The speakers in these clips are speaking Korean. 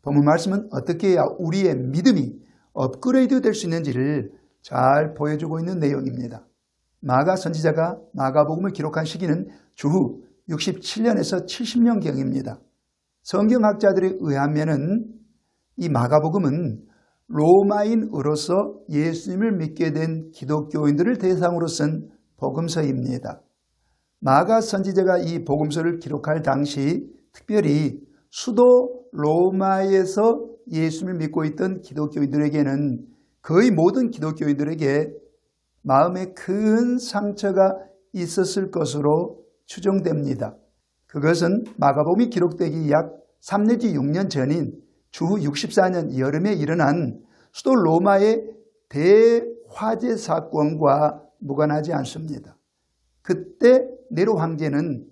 본문 말씀은 어떻게 해야 우리의 믿음이 업그레이드 될 수 있는지를 잘 보여주고 있는 내용입니다. 마가 선지자가 마가복음을 기록한 시기는 주후 67년에서 70년경입니다. 성경학자들에 의하면 이 마가복음은 로마인으로서 예수님을 믿게 된 기독교인들을 대상으로 쓴 복음서입니다. 마가 선지자가 이 복음서를 기록할 당시 특별히 수도 로마에서 예수님을 믿고 있던 기독교인들에게는 거의 모든 기독교인들에게 마음에 큰 상처가 있었을 것으로 추정됩니다. 그것은 마가복음이 기록되기 약 3 내지 6년 전인 주후 64년 여름에 일어난 수도 로마의 대화재 사건과 무관하지 않습니다. 그때 네로 황제는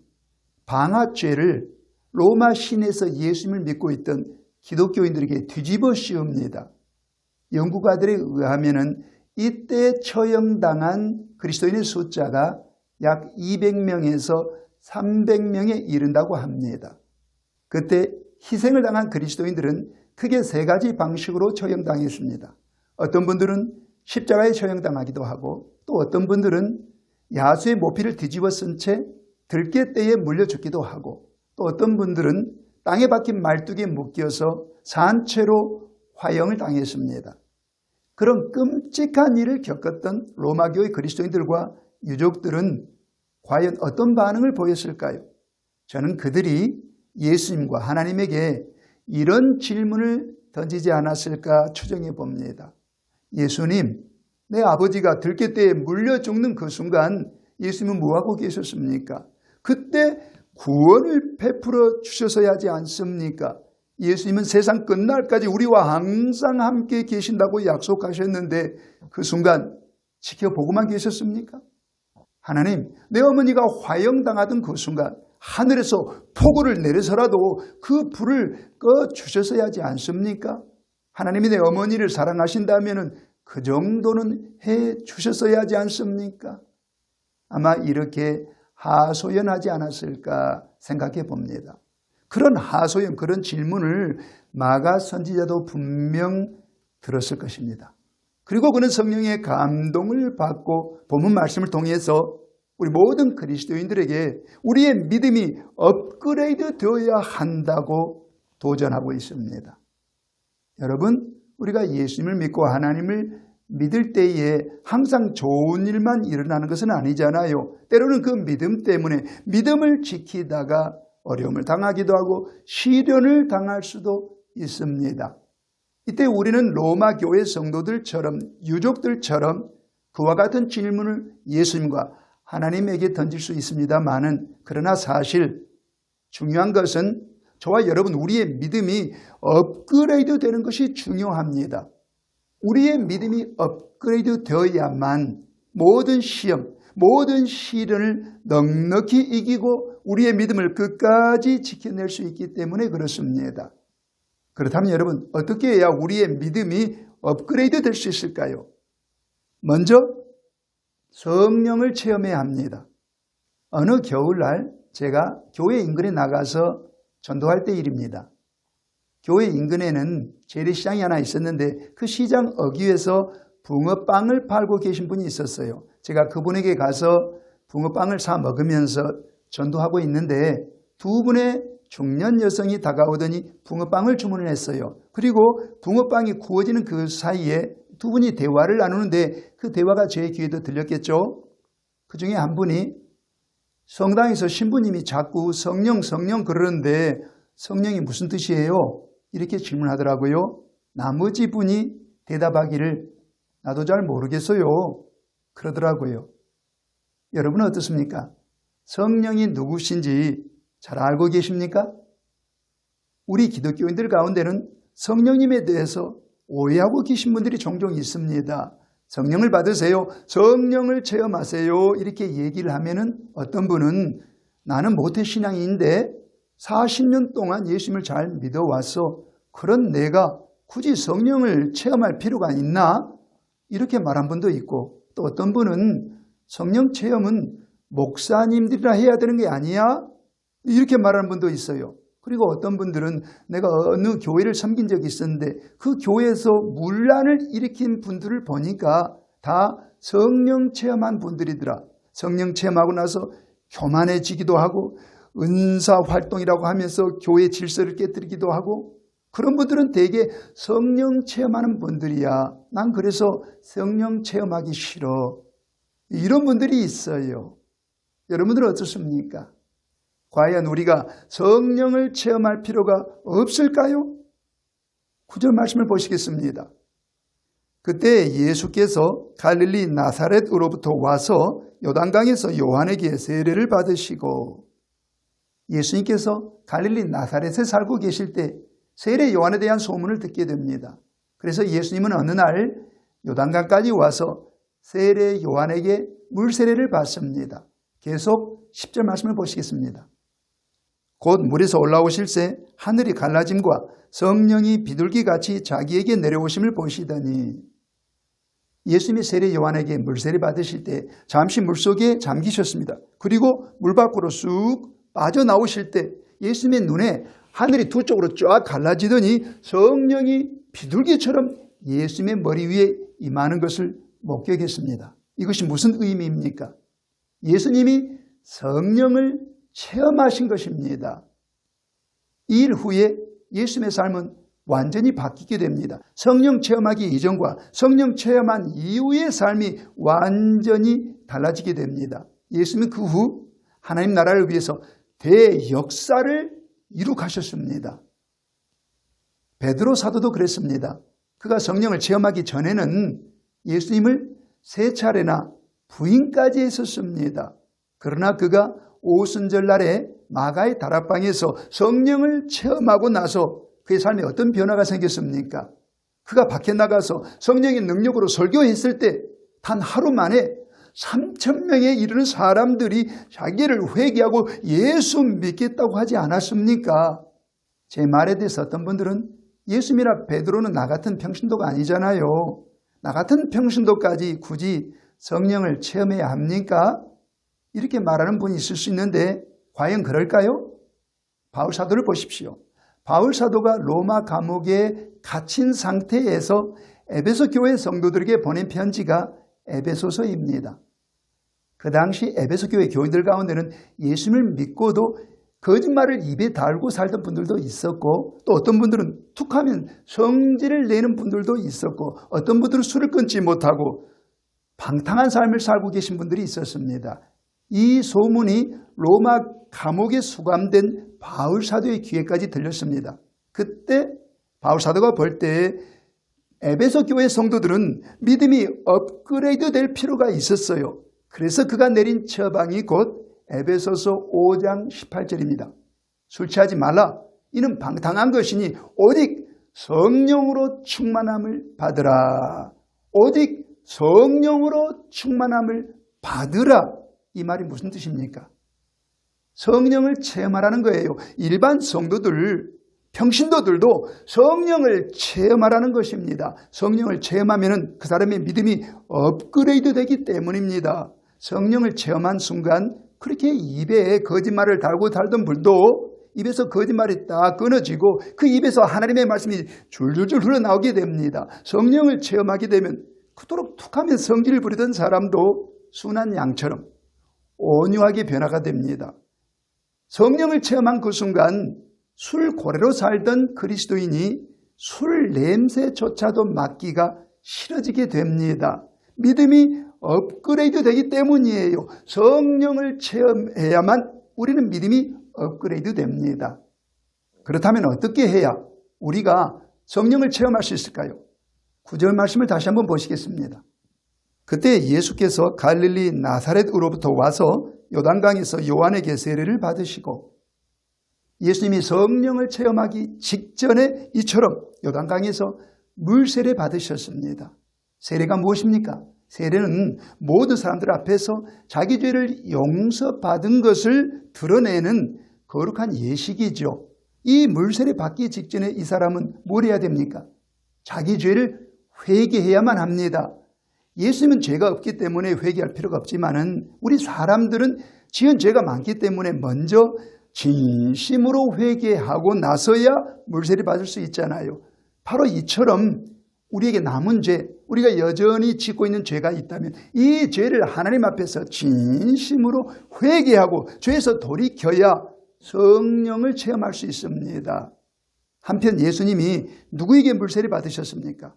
방화죄를 로마 시내에서 예수님을 믿고 있던 기독교인들에게 뒤집어 씌웁니다. 연구가들에 의하면 이때 처형당한 그리스도인의 숫자가 약 200명에서 300명에 이른다고 합니다. 그때 희생을 당한 그리스도인들은 크게 3가지 방식으로 처형당했습니다. 어떤 분들은 십자가에 처형당하기도 하고 또 어떤 분들은 야수의 모피를 뒤집어 쓴 채 들깨떼에 물려 죽기도 하고 또 어떤 분들은 땅에 박힌 말뚝에 묶여서 산채로 화형을 당했습니다. 그런 끔찍한 일을 겪었던 로마교의 그리스도인들과 유족들은 과연 어떤 반응을 보였을까요? 저는 그들이 예수님과 하나님에게 이런 질문을 던지지 않았을까 추정해 봅니다. 예수님, 내 아버지가 들깨떼에 물려 죽는 그 순간 예수님은 뭐하고 계셨습니까? 그때 구원을 베풀어 주셔서야 하지 않습니까? 예수님은 세상 끝날까지 우리와 항상 함께 계신다고 약속하셨는데 그 순간 지켜보고만 계셨습니까? 하나님, 내 어머니가 화형당하던 그 순간 하늘에서 폭우를 내려서라도 그 불을 꺼주셨어야 하지 않습니까? 하나님이 내 어머니를 사랑하신다면 그 정도는 해주셨어야 하지 않습니까? 아마 이렇게 하소연하지 않았을까 생각해 봅니다. 그런 하소연, 그런 질문을 마가 선지자도 분명 들었을 것입니다. 그리고 그는 성령의 감동을 받고 본문 말씀을 통해서 우리 모든 그리스도인들에게 우리의 믿음이 업그레이드 되어야 한다고 도전하고 있습니다. 여러분, 우리가 예수님을 믿고 하나님을 믿을 때에 항상 좋은 일만 일어나는 것은 아니잖아요. 때로는 그 믿음 때문에 믿음을 지키다가 어려움을 당하기도 하고 시련을 당할 수도 있습니다. 이때 우리는 로마 교회 성도들처럼 유족들처럼 그와 같은 질문을 예수님과 하나님에게 던질 수 있습니다만은 그러나 사실 중요한 것은 저와 여러분 우리의 믿음이 업그레이드 되는 것이 중요합니다. 우리의 믿음이 업그레이드 되어야만 모든 시험, 모든 시련을 넉넉히 이기고 우리의 믿음을 끝까지 지켜낼 수 있기 때문에 그렇습니다. 그렇다면 여러분 어떻게 해야 우리의 믿음이 업그레이드 될 수 있을까요? 먼저 성령을 체험해야 합니다. 어느 겨울날 제가 교회 인근에 나가서 전도할 때 일입니다. 교회 인근에는 재래시장이 하나 있었는데 그 시장 어귀에서 붕어빵을 팔고 계신 분이 있었어요. 제가 그분에게 가서 붕어빵을 사 먹으면서 전도하고 있는데 두 분의 중년 여성이 다가오더니 붕어빵을 주문을 했어요. 그리고 붕어빵이 구워지는 그 사이에 두 분이 대화를 나누는데 그 대화가 제 귀에도 들렸겠죠. 그 중에 한 분이 성당에서 신부님이 자꾸 성령 그러는데 성령이 무슨 뜻이에요? 이렇게 질문하더라고요. 나머지 분이 대답하기를 나도 잘 모르겠어요. 그러더라고요. 여러분은 어떻습니까? 성령이 누구신지 잘 알고 계십니까? 우리 기독교인들 가운데는 성령님에 대해서 오해하고 계신 분들이 종종 있습니다. 성령을 받으세요. 성령을 체험하세요. 이렇게 얘기를 하면은 어떤 분은 나는 모태신앙인데 40년 동안 예수님을 잘 믿어왔어. 그런 내가 굳이 성령을 체험할 필요가 있나? 이렇게 말한 분도 있고 또 어떤 분은 성령 체험은 목사님들이라 해야 되는 게 아니야? 이렇게 말하는 분도 있어요. 그리고 어떤 분들은 내가 어느 교회를 섬긴 적이 있었는데 그 교회에서 문란을 일으킨 분들을 보니까 다 성령 체험한 분들이더라. 성령 체험하고 나서 교만해지기도 하고 은사 활동이라고 하면서 교회 질서를 깨뜨리기도 하고 그런 분들은 대개 성령 체험하는 분들이야. 난 그래서 성령 체험하기 싫어. 이런 분들이 있어요. 여러분들은 어떻습니까? 과연 우리가 성령을 체험할 필요가 없을까요? 9절 말씀을 보시겠습니다. 그때 예수께서 갈릴리 나사렛으로부터 와서 요단강에서 요한에게 세례를 받으시고 예수님께서 갈릴리 나사렛에 살고 계실 때 세례 요한에 대한 소문을 듣게 됩니다. 그래서 예수님은 어느 날 요단강까지 와서 세례 요한에게 물세례를 받습니다. 계속 10절 말씀을 보시겠습니다. 곧 물에서 올라오실새 하늘이 갈라짐과 성령이 비둘기같이 자기에게 내려오심을 보시더니 예수님이 세례 요한에게 물세례 받으실 때 잠시 물속에 잠기셨습니다. 그리고 물 밖으로 쑥 빠져나오실 때 예수님의 눈에 하늘이 두 쪽으로 쫙 갈라지더니 성령이 비둘기처럼 예수님의 머리 위에 임하는 것을 목격했습니다. 이것이 무슨 의미입니까? 예수님이 성령을 체험하신 것입니다. 이 일 후에 예수님의 삶은 완전히 바뀌게 됩니다. 성령 체험하기 이전과 성령 체험한 이후의 삶이 완전히 달라지게 됩니다. 예수님은 그 후 하나님 나라를 위해서 대역사를 이룩하셨습니다. 베드로 사도도 그랬습니다. 그가 성령을 체험하기 전에는 예수님을 3차례나 부인까지 했었습니다. 그러나 그가 오순절날에 마가의 다락방에서 성령을 체험하고 나서 그의 삶에 어떤 변화가 생겼습니까? 그가 밖에 나가서 성령의 능력으로 설교했을 때 단 하루 만에 3,000명에 이르는 사람들이 자기를 회개하고 예수 믿겠다고 하지 않았습니까? 제 말에 대해서 어떤 분들은 예수님이나 베드로는 나 같은 평신도가 아니잖아요. 나 같은 평신도까지 굳이 성령을 체험해야 합니까? 이렇게 말하는 분이 있을 수 있는데 과연 그럴까요? 바울 사도를 보십시오. 바울 사도가 로마 감옥에 갇힌 상태에서 에베소 교회 성도들에게 보낸 편지가 에베소서입니다. 그 당시 에베소 교회 교인들 가운데는 예수님을 믿고도 거짓말을 입에 달고 살던 분들도 있었고 또 어떤 분들은 툭하면 성질을 내는 분들도 있었고 어떤 분들은 술을 끊지 못하고 방탕한 삶을 살고 계신 분들이 있었습니다. 이 소문이 로마 감옥에 수감된 바울 사도의 귀에까지 들렸습니다. 그때 바울 사도가 볼 때 에베소 교회 성도들은 믿음이 업그레이드 될 필요가 있었어요. 그래서 그가 내린 처방이 곧 에베소서 5장 18절입니다. 술 취하지 말라. 이는 방탕한 것이니 오직 성령으로 충만함을 받으라. 오직 성령으로 충만함을 받으라. 이 말이 무슨 뜻입니까? 성령을 체험하라는 거예요. 일반 성도들, 평신도들도 성령을 체험하라는 것입니다. 성령을 체험하면 그 사람의 믿음이 업그레이드 되기 때문입니다. 성령을 체험한 순간 그렇게 입에 거짓말을 달고 살던 분도 입에서 거짓말이 딱 끊어지고 그 입에서 하나님의 말씀이 줄줄줄 흘러나오게 됩니다. 성령을 체험하게 되면 그토록 툭하면 성질을 부리던 사람도 순한 양처럼 온유하게 변화가 됩니다. 성령을 체험한 그 순간 술 고래로 살던 그리스도인이 술 냄새조차도 맡기가 싫어지게 됩니다. 믿음이 업그레이드 되기 때문이에요. 성령을 체험해야만 우리는 믿음이 업그레이드 됩니다. 그렇다면 어떻게 해야 우리가 성령을 체험할 수 있을까요? 9절 말씀을 다시 한번 보시겠습니다. 그때 예수께서 갈릴리 나사렛으로부터 와서 요단강에서 요한에게 세례를 받으시고 예수님이 성령을 체험하기 직전에 이처럼 요단강에서 물세례 받으셨습니다. 세례가 무엇입니까? 세례는 모든 사람들 앞에서 자기 죄를 용서받은 것을 드러내는 거룩한 예식이죠. 이 물세례 받기 직전에 이 사람은 뭘 해야 됩니까? 자기 죄를 회개해야만 합니다. 예수님은 죄가 없기 때문에 회개할 필요가 없지만은 우리 사람들은 지은 죄가 많기 때문에 먼저 진심으로 회개하고 나서야 물세례 받을 수 있잖아요. 바로 이처럼 우리에게 남은 죄, 우리가 여전히 짓고 있는 죄가 있다면 이 죄를 하나님 앞에서 진심으로 회개하고 죄에서 돌이켜야 성령을 체험할 수 있습니다. 한편 예수님이 누구에게 물세례 받으셨습니까?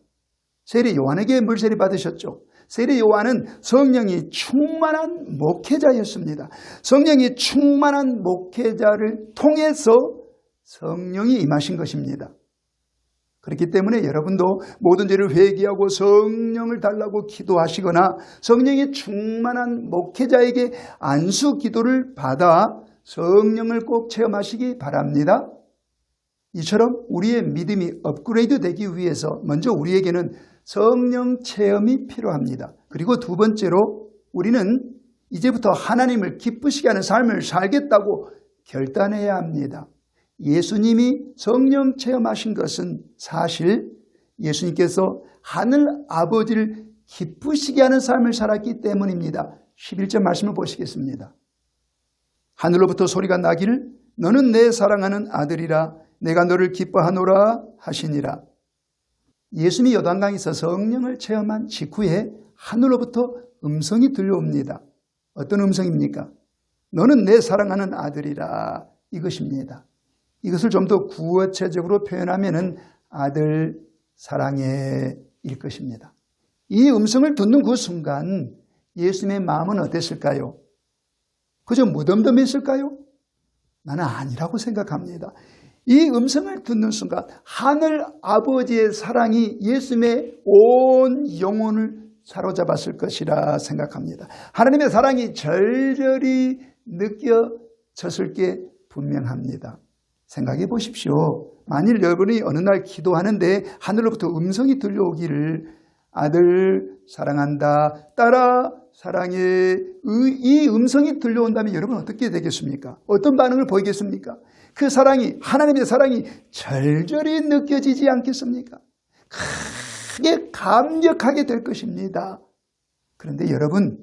세례 요한에게 물세례 받으셨죠. 세례 요한은 성령이 충만한 목회자였습니다. 성령이 충만한 목회자를 통해서 성령이 임하신 것입니다. 그렇기 때문에 여러분도 모든 죄를 회개하고 성령을 달라고 기도하시거나 성령이 충만한 목회자에게 안수 기도를 받아 성령을 꼭 체험하시기 바랍니다. 이처럼 우리의 믿음이 업그레이드 되기 위해서 먼저 우리에게는 성령 체험이 필요합니다. 그리고 두 번째로 우리는 이제부터 하나님을 기쁘시게 하는 삶을 살겠다고 결단해야 합니다. 예수님이 성령 체험하신 것은 사실 예수님께서 하늘 아버지를 기쁘시게 하는 삶을 살았기 때문입니다. 11절 말씀을 보시겠습니다. 하늘로부터 소리가 나기를 너는 내 사랑하는 아들이라 내가 너를 기뻐하노라 하시니라. 예수님이 요단강에서 성령을 체험한 직후에 하늘로부터 음성이 들려옵니다. 어떤 음성입니까? 너는 내 사랑하는 아들이라, 이것입니다. 이것을 좀 더 구어체적으로 표현하면 아들 사랑해일 것입니다. 이 음성을 듣는 그 순간 예수님의 마음은 어땠을까요? 그저 무덤덤했을까요? 나는 아니라고 생각합니다. 이 음성을 듣는 순간 하늘 아버지의 사랑이 예수님의 온 영혼을 사로잡았을 것이라 생각합니다. 하나님의 사랑이 절절히 느껴졌을 게 분명합니다. 생각해 보십시오. 만일 여러분이 어느 날 기도하는데 하늘로부터 음성이 들려오기를 아들 사랑한다, 딸아 사랑해, 이 음성이 들려온다면 여러분 어떻게 되겠습니까? 어떤 반응을 보이겠습니까? 그 사랑이, 하나님의 사랑이 절절히 느껴지지 않겠습니까? 크게 감격하게 될 것입니다. 그런데 여러분,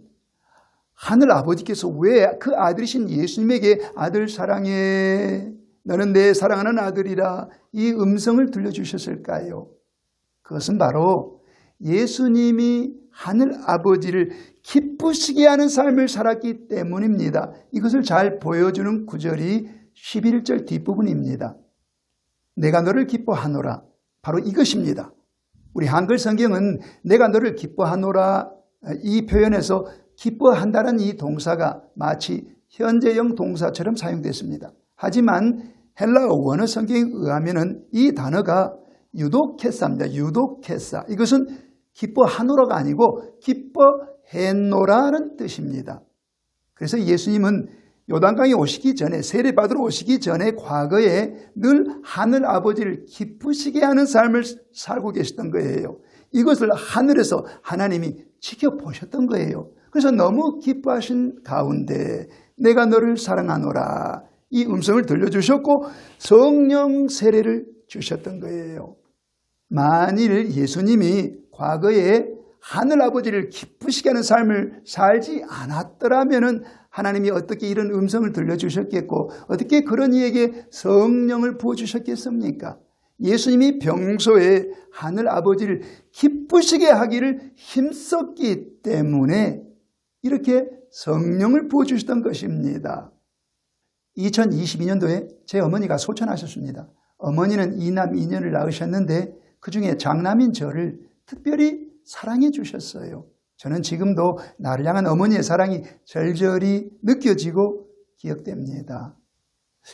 하늘 아버지께서 왜 그 아들이신 예수님에게 아들 사랑해, 너는 내 사랑하는 아들이라 이 음성을 들려주셨을까요? 그것은 바로 예수님이 하늘 아버지를 기쁘시게 하는 삶을 살았기 때문입니다. 이것을 잘 보여주는 구절이 11절 뒷부분입니다. 내가 너를 기뻐하노라, 바로 이것입니다. 우리 한글 성경은 내가 너를 기뻐하노라 이 표현에서 기뻐한다는 이 동사가 마치 현재형 동사처럼 사용됐습니다. 하지만 헬라어 원어 성경에 의하면 이 단어가 유도케사입니다. 유도케사. 이것은 기뻐하노라가 아니고 기뻐했노라는 뜻입니다. 그래서 예수님은 요단강에 오시기 전에, 세례받으러 오시기 전에 과거에 늘 하늘 아버지를 기쁘시게 하는 삶을 살고 계셨던 거예요. 이것을 하늘에서 하나님이 지켜보셨던 거예요. 그래서 너무 기뻐하신 가운데 내가 너를 사랑하노라, 이 음성을 들려주셨고 성령 세례를 주셨던 거예요. 만일 예수님이 과거에 하늘 아버지를 기쁘시게 하는 삶을 살지 않았더라면 하나님이 어떻게 이런 음성을 들려주셨겠고 어떻게 그런 이에게 성령을 부어주셨겠습니까? 예수님이 평소에 하늘 아버지를 기쁘시게 하기를 힘썼기 때문에 이렇게 성령을 부어주셨던 것입니다. 2022년도에 제 어머니가 소천하셨습니다. 어머니는 2남 2년을 낳으셨는데 그중에 장남인 저를 특별히 사랑해 주셨어요. 저는 지금도 나를 향한 어머니의 사랑이 절절히 느껴지고 기억됩니다.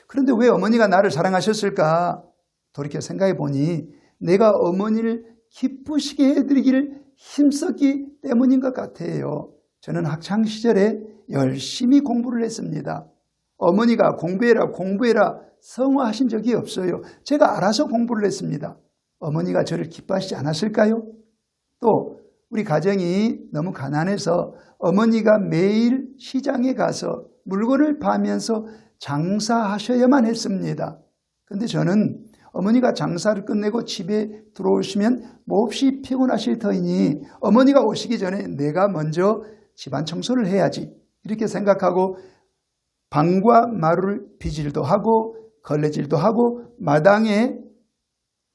그런데 왜 어머니가 나를 사랑하셨을까? 돌이켜 생각해 보니 내가 어머니를 기쁘시게 해드리기를 힘썼기 때문인 것 같아요. 저는 학창시절에 열심히 공부를 했습니다. 어머니가 공부해라 성화하신 적이 없어요. 제가 알아서 공부를 했습니다. 어머니가 저를 기뻐하시지 않았을까요? 또 우리 가정이 너무 가난해서 어머니가 매일 시장에 가서 물건을 파면서 장사하셔야만 했습니다. 그런데 저는 어머니가 장사를 끝내고 집에 들어오시면 몹시 피곤하실 터이니 어머니가 오시기 전에 내가 먼저 집안 청소를 해야지 이렇게 생각하고 방과 마루를 비질도 하고 걸레질도 하고 마당에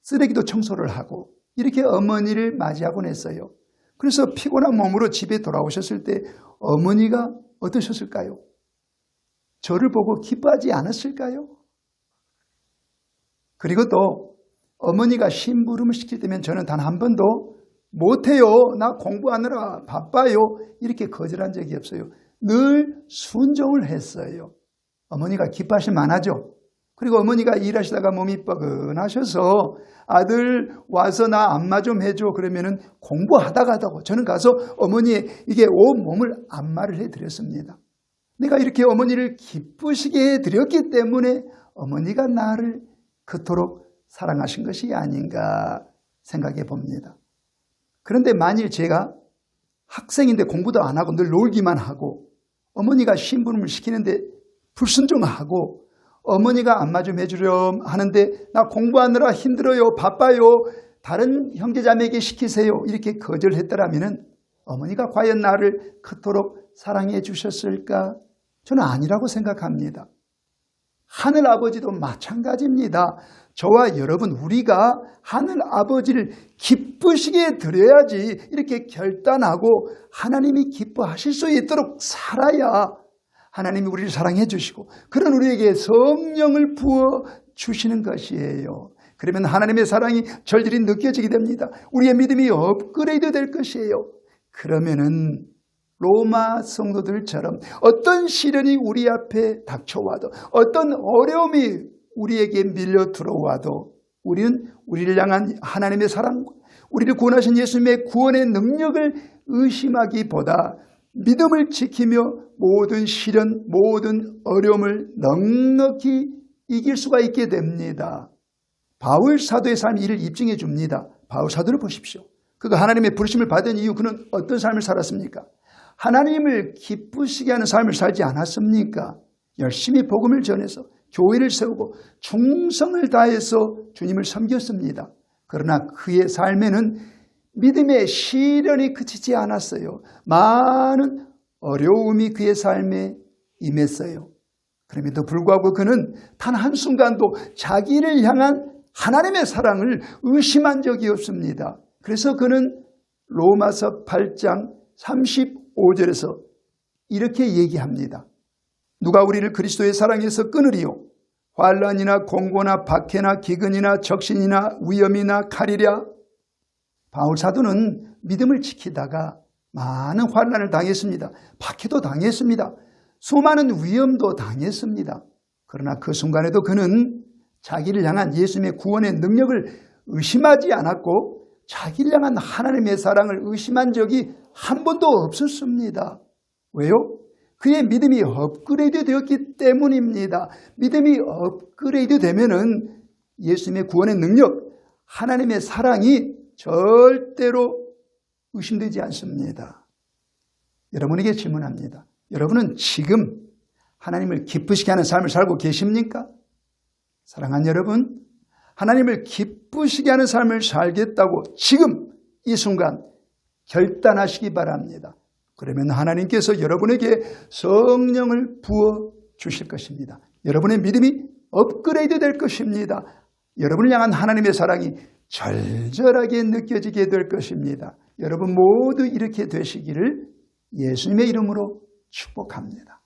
쓰레기도 청소를 하고 이렇게 어머니를 맞이하곤 했어요. 그래서 피곤한 몸으로 집에 돌아오셨을 때 어머니가 어떠셨을까요? 저를 보고 기뻐하지 않았을까요? 그리고 또 어머니가 심부름을 시킬 때면 저는 단 한 번도 못해요. 나 공부하느라 바빠요. 이렇게 거절한 적이 없어요. 늘 순종을 했어요. 어머니가 기뻐하실 만하죠. 그리고 어머니가 일하시다가 몸이 뻐근하셔서 아들 와서 나 안마 좀 해줘 그러면은 공부하다가도 저는 가서 어머니의 이게 온 몸을 안마를 해드렸습니다. 내가 이렇게 어머니를 기쁘시게 해드렸기 때문에 어머니가 나를 그토록 사랑하신 것이 아닌가 생각해 봅니다. 그런데 만일 제가 학생인데 공부도 안 하고 늘 놀기만 하고 어머니가 심부름을 시키는데 불순종하고 어머니가 안마 좀 해주렴 하는데 나 공부하느라 힘들어요. 바빠요. 다른 형제자매에게 시키세요. 이렇게 거절했더라면 어머니가 과연 나를 그토록 사랑해 주셨을까? 저는 아니라고 생각합니다. 하늘 아버지도 마찬가지입니다. 저와 여러분 우리가 하늘 아버지를 기쁘시게 드려야지 이렇게 결단하고 하나님이 기뻐하실 수 있도록 살아야 하나님이 우리를 사랑해 주시고 그런 우리에게 성령을 부어 주시는 것이에요. 그러면 하나님의 사랑이 절절히 느껴지게 됩니다. 우리의 믿음이 업그레이드 될 것이에요. 그러면은 로마 성도들처럼 어떤 시련이 우리 앞에 닥쳐와도 어떤 어려움이 우리에게 밀려 들어와도 우리는 우리를 향한 하나님의 사랑, 우리를 구원하신 예수님의 구원의 능력을 의심하기보다 믿음을 지키며 모든 시련, 모든 어려움을 넉넉히 이길 수가 있게 됩니다. 바울 사도의 삶이 이를 입증해 줍니다. 바울 사도를 보십시오. 그가 하나님의 부르심을 받은 이후 그는 어떤 삶을 살았습니까? 하나님을 기쁘시게 하는 삶을 살지 않았습니까? 열심히 복음을 전해서 교회를 세우고 충성을 다해서 주님을 섬겼습니다. 그러나 그의 삶에는 믿음의 시련이 그치지 않았어요. 많은 어려움이 그의 삶에 임했어요. 그럼에도 불구하고 그는 단 한순간도 자기를 향한 하나님의 사랑을 의심한 적이 없습니다. 그래서 그는 로마서 8장 35절에서 이렇게 얘기합니다. 누가 우리를 그리스도의 사랑에서 끊으리요? 환난이나 공고나 박해나 기근이나 적신이나 위험이나 칼이랴. 바울 사도는 믿음을 지키다가 많은 환난을 당했습니다. 박해도 당했습니다. 수많은 위험도 당했습니다. 그러나 그 순간에도 그는 자기를 향한 예수님의 구원의 능력을 의심하지 않았고 자기를 향한 하나님의 사랑을 의심한 적이 한 번도 없었습니다. 왜요? 그의 믿음이 업그레이드 되었기 때문입니다. 믿음이 업그레이드 되면은 예수님의 구원의 능력, 하나님의 사랑이 절대로 의심되지 않습니다. 여러분에게 질문합니다. 여러분은 지금 하나님을 기쁘시게 하는 삶을 살고 계십니까? 사랑하는 여러분, 하나님을 기쁘시게 하는 삶을 살겠다고 지금 이 순간 결단하시기 바랍니다. 그러면 하나님께서 여러분에게 성령을 부어 주실 것입니다. 여러분의 믿음이 업그레이드 될 것입니다. 여러분을 향한 하나님의 사랑이 절절하게 느껴지게 될 것입니다. 여러분 모두 이렇게 되시기를 예수님의 이름으로 축복합니다.